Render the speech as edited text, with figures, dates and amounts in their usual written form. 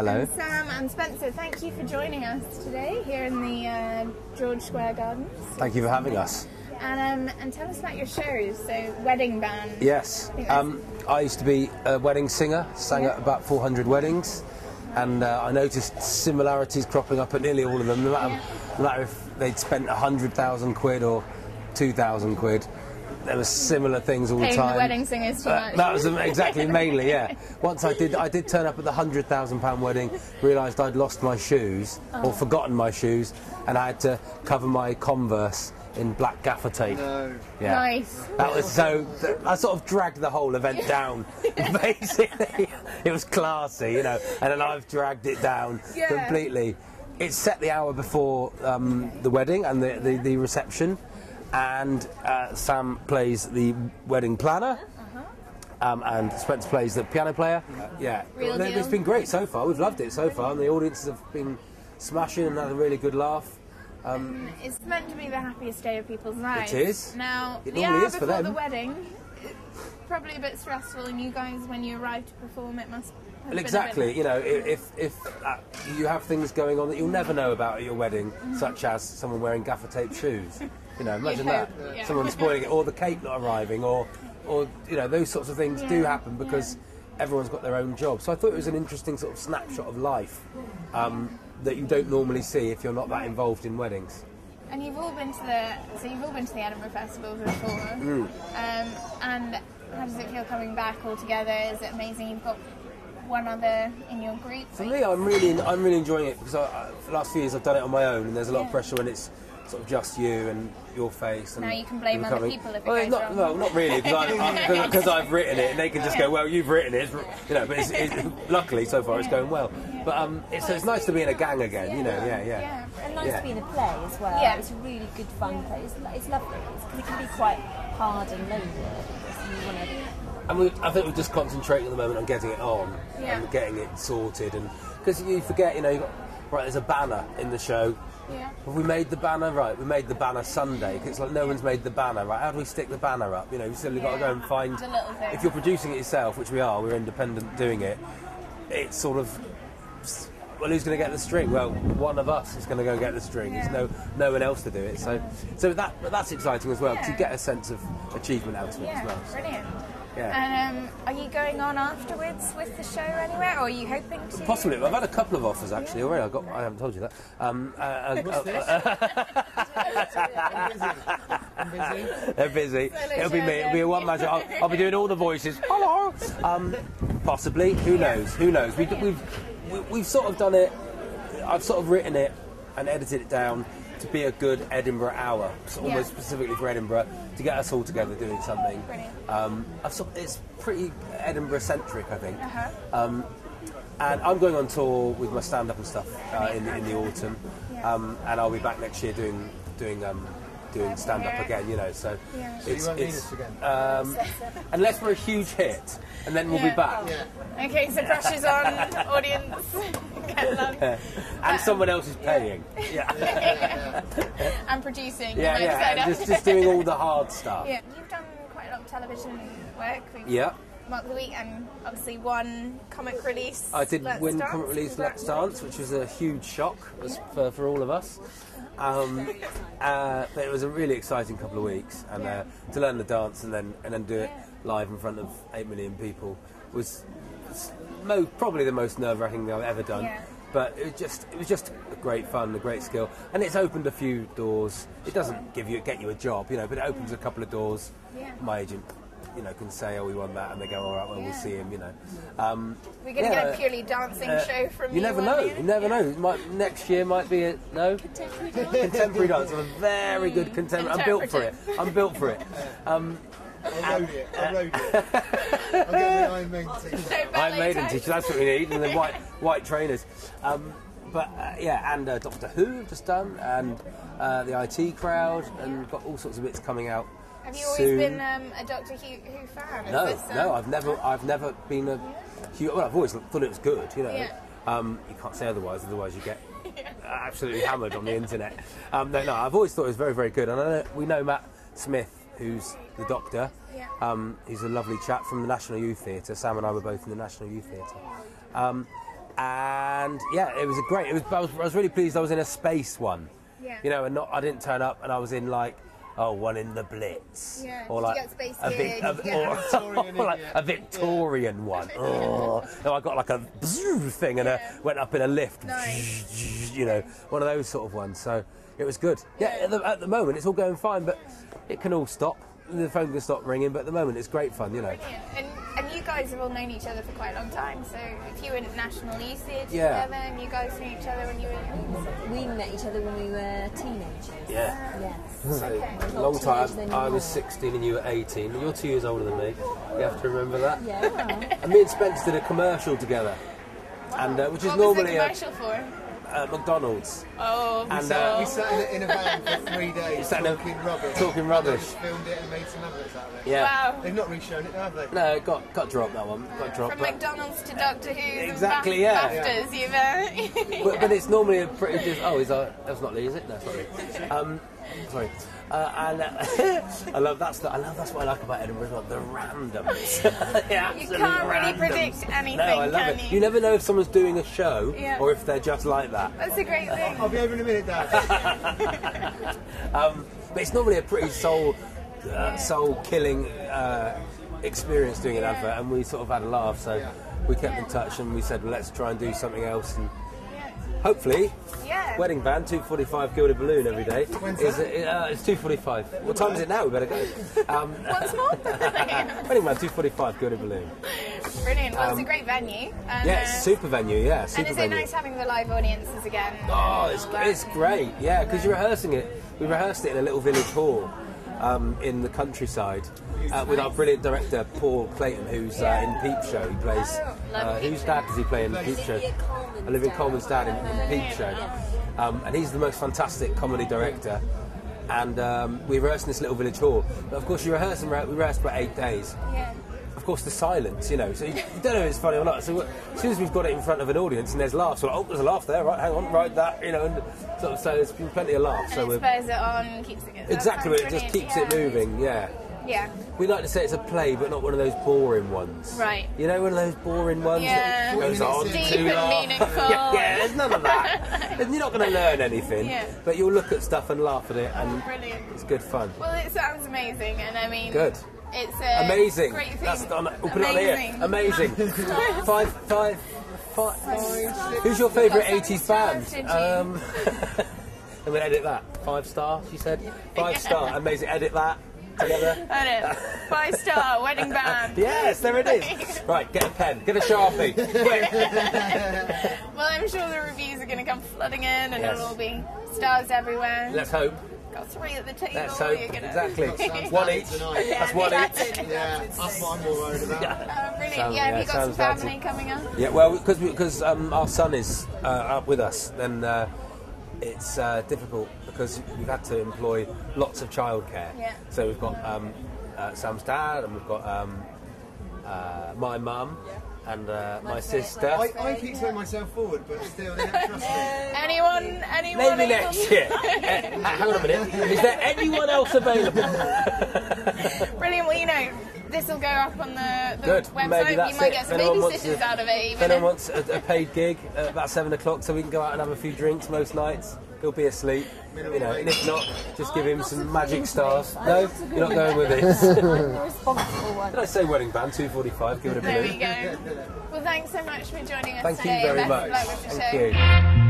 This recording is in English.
Hello. And Sam and Spencer, thank you for joining us today here in the George Square Gardens. Thank you for having us. And tell us about your shows, so wedding band. Yes, I used to be a wedding singer, sang at about 400 weddings, and I noticed similarities cropping up at nearly all of them, no matter if they'd spent 100,000 quid or 2,000 quid. There were similar things all the time. The wedding singers too much. That was exactly, mainly, yeah. Once I did turn up at the £100,000 wedding, realised I'd lost my shoes, or forgotten my shoes, and I had to cover my Converse in black gaffer tape. No. Yeah. Nice. That was so. I sort of dragged the whole event down. Basically, it was classy, you know, and then I've dragged it down completely. It's set the hour before the wedding and the reception, and Sam plays the wedding planner. And Spencer plays the piano player. It's been great so far. We've loved it so far, and the audiences have been smashing and had a really good laugh. It's meant to be the happiest day of people's lives. It is. Now, it the normally hour is for before them. the wedding, probably a bit stressful, and you guys, when you arrive to perform, it must have been Exactly. a bit... You know, if you have things going on that you'll never know about at your wedding, such as someone wearing gaffer tape shoes. You know, imagine that. Someone spoiling it, or the cake not arriving, or you know, those sorts of things do happen because everyone's got their own job. So I thought it was an interesting sort of snapshot of life that you don't normally see if you're not that involved in weddings. And you've all been to the Edinburgh Festival before. And how does it feel coming back all together? Is it amazing you've got one other in your group? For me, I'm really enjoying it because for the last few years I've done it on my own, and there's a lot of pressure when it's sort of just you and your face. And now you can blame other people if it goes wrong. Well, not really, because I've written it, and they can just go, well, you've written it, you know. But luckily, so far, it's going well. But it's nice to be in a gang again, you know. Yeah. And nice to be in a play as well. Yeah. It's a really good fun play. It's lovely. It can be quite hard and lonely. I think we're just concentrating at the moment on getting it on and getting it sorted, and because you forget, you know, there's a banner in the show. Yeah. Have we made the banner right? We made the banner Sunday. It's like no one's made the banner right. How do we stick the banner up? You know, you've still got to go and find. If you're producing it yourself, which we are, we're independent doing it. It's sort of, well, who's going to get the string? Well, one of us is going to go get the string. There's no one else to do it. So that's exciting as well, because you get a sense of achievement out of it as well. Brilliant. Yeah. And are you going on afterwards with the show anywhere, or are you hoping to? Possibly. I've had a couple of offers actually already. I haven't told you that. I'm busy. They're busy. It'll be me. It'll be a one-man show. I'll be doing all the voices. Hello. Possibly. Who knows? Who knows? We've sort of done it. I've sort of written it and edited it down to be a good Edinburgh hour, almost specifically for Edinburgh, to get us all together doing something. It's pretty Edinburgh-centric, I think. And I'm going on tour with my stand-up and stuff in the autumn, and I'll be back next year doing stand-up again, you know. So you won't need us again. Unless we're a huge hit, and then we'll be back. Okay, so pressure's on, audience. And someone else is paying. And producing. Just doing all the hard stuff. Yeah. You've done quite a lot of television work. Mark of the Week, and obviously won comic release. I did win comic release Let's Dance, which was a huge shock for all of us. But it was a really exciting couple of weeks, and to learn the dance and then do it live in front of 8 million people was probably the most nerve-wracking thing I've ever done. But it was just great fun, a great skill, and it's opened a few doors. It doesn't get you a job, you know, but it opens a couple of doors. My agent, you know, can say, "Oh, we won that," and they go, "All right, well, we'll see him," you know. We're going to get a purely dancing show from you. You never know. You never know. Next year might be contemporary dance. I'm a very good contemporary. I'm built for it. I'll load it. I'll get the Iron Maiden t-shirt. Iron Maiden t-shirt. That's what we need, and the white trainers. And Doctor Who I've just done, and the IT Crowd, and we've got all sorts of bits coming out. Have you always been a Doctor Who fan? No, I've never been a huge. Well, I've always thought it was good, you know. You can't say otherwise you get absolutely hammered on the internet. No, I've always thought it was very, very good, and we know Matt Smith, who's the Doctor. He's a lovely chap from the National Youth Theatre. Sam and I were both in the National Youth Theatre. And yeah, it was great. I was really pleased I was in a space one. Yeah. You know, and I didn't turn up and I was in like, one in the Blitz. Yeah. Or Did like you get space a, gig? or like a Victorian one. Oh, no, I got like a thing and went up in a lift. Nice. You know, one of those sort of ones. So it was good. Yeah, at the moment it's all going fine, but it can all stop. The phone can stop ringing, but at the moment it's great fun, you know. And you guys have all known each other for quite a long time, so if you were at National Usage Yeah. together and you guys knew each other when you were... We met each other when we were teenagers. Yeah. Yes. A long time. I was 16 and you were 18. You're 2 years older than me. You have to remember that. Yeah. And me and Spence did a commercial together, and which is What normally was the commercial for? McDonald's. Oh, And We sat in a van for 3 days talking rubbish. Talking rubbish. And just filmed it and made some adverts out of it. Yeah. wow. They've not reshown it, have they? No, it got dropped, that one. Got dropped. From But, McDonald's to Doctor Who's Exactly, and yeah. Baftas, but it's normally a pretty... that's not Lee, is it? No, it's not Lee. Sorry. And I love that's what I like about Edinburgh as well, the randoms. You can't really predict anything, No, I love can it. you? You never know if someone's doing a show Yeah. or if they're just like that. That's a great thing. I'll be over in a minute, Dad. But it's normally a pretty soul killing experience doing an advert, and we sort of had a laugh, so we kept in touch and we said, well, let's try and do something else, and hopefully Yeah. wedding band 2:45 Gilded Balloon every day. It's 2:45. What time is it now? We better go. What's more? Wedding band 2:45 Gilded Balloon. Brilliant. Well, it's a great venue. And, Yeah, it's super venue. Yeah, and super is it venue. nice having the live audiences again? Oh, it's great. Yeah, because you're rehearsing it. We rehearsed it in a little village hall in the countryside with our brilliant director Paul Clayton, who's in Peep Show. He plays. Whose dad does he play in Peep Show? Olivia Colman's dad in Peep Show. And he's the most fantastic comedy director. And we rehearsed in this little village hall. But of course, we rehearsed for about 8 days. Yeah. Of course, the silence, you know, so you don't know if it's funny or not. So as soon as we've got it in front of an audience and there's laughs, we're like, oh, there's a laugh there, right, hang on, right, that, you know, and so there's been plenty of laughs. And So it spurs it on, keeps it going. exactly, it just keeps it moving, yeah. Yeah. We like to say it's a play, but not one of those boring ones. Right. You know, one of those boring ones Yeah. that goes on Deep too and long. meaningful. Yeah, there's none of that. And you're not going to learn anything, Yeah. but you'll look at stuff and laugh at it, and Brilliant. it's good fun. Well, it sounds amazing, and I mean... Good. It's a Amazing. great thing. That's we'll put it on here. Amazing. Five. Who's your favourite 80s band? I'm going to edit that. 5 star, she said. 5 star. Amazing. Edit that together. Edit. 5-star wedding band. Yes, there it is. Right, get a pen. Get a Sharpie. Quick. Well, I'm sure the reviews are going to come flooding in, and Yes. it'll all be stars everywhere. Let's hope. Got 3 at the table. Let's hope. You're gonna... Exactly. Sounds One like each. tonight. That's one That's each. it. Yeah, that's what I'm more worried about. Brilliant. Sounds- Yeah, have yeah, you got some sounds fancy. family coming up? Yeah, well, because our son is up with us, then it's difficult because we've had to employ lots of childcare. Yeah. So we've got Sam's dad, and we've got my mum and my sister. I keep putting myself forward, but still, they don't trust me. Anyone Maybe able next to- year. Hang on a minute. Is there anyone else available? Brilliant. Well, you know, this will go up on the Good. website. Maybe that's you might it. get some If anyone wants babysitters to- out of it, If even. anyone wants a paid gig at about 7 o'clock, so we can go out and have a few drinks most nights. He'll be asleep, you know. And if not, just give him some magic stars. No, you're not going with this. I'm the responsible one. Did I say wedding band 2:45? Give it a There balloon. we go. Well, thanks so much for joining us Thank you today. very Best much. of luck with the Thank show. you.